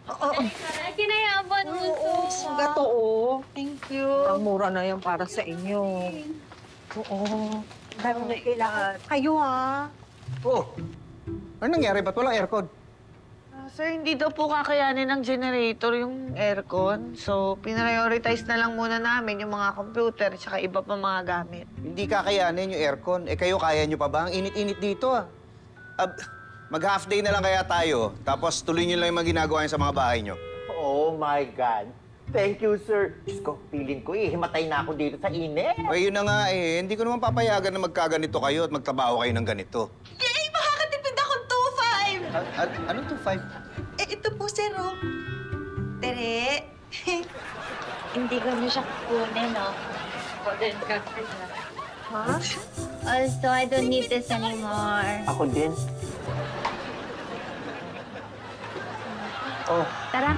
Oo. Ay, kinayaban mo to. Oo, gato, oh. Thank you. Ang mura na yan para sa inyo. Oo. Dahil na kailangan. Kayo, ha? Oh, ano nangyari? Ba't walang aircon? Sir, hindi daw po kakayanin ng generator yung aircon. So, pinrioritize na lang muna namin yung mga computer at iba pa mga gamit. Hindi kakayanin yung aircon. Eh kayo, kaya nyo pa ba? Ang init-init dito, ah. Mag-half day na lang kaya tayo, tapos tuloy nyo lang yung mga ginagawa nyo sa mga bahay nyo. Oh my God. Thank you, sir. Diyos ko, feeling ko himatay na ako dito sa init. O yun na nga eh, hindi ko naman papayagan na magkaganito kayo at magtrabaho kayo ng ganito. Yay! Makakatipid akong 2.5! Ano to, 5? Eh, ito po, sir, oh. Tere. Hindi ko na siya kukunin, no? Ha? Also, I don't need this anymore. Ako din. Oh, Tara.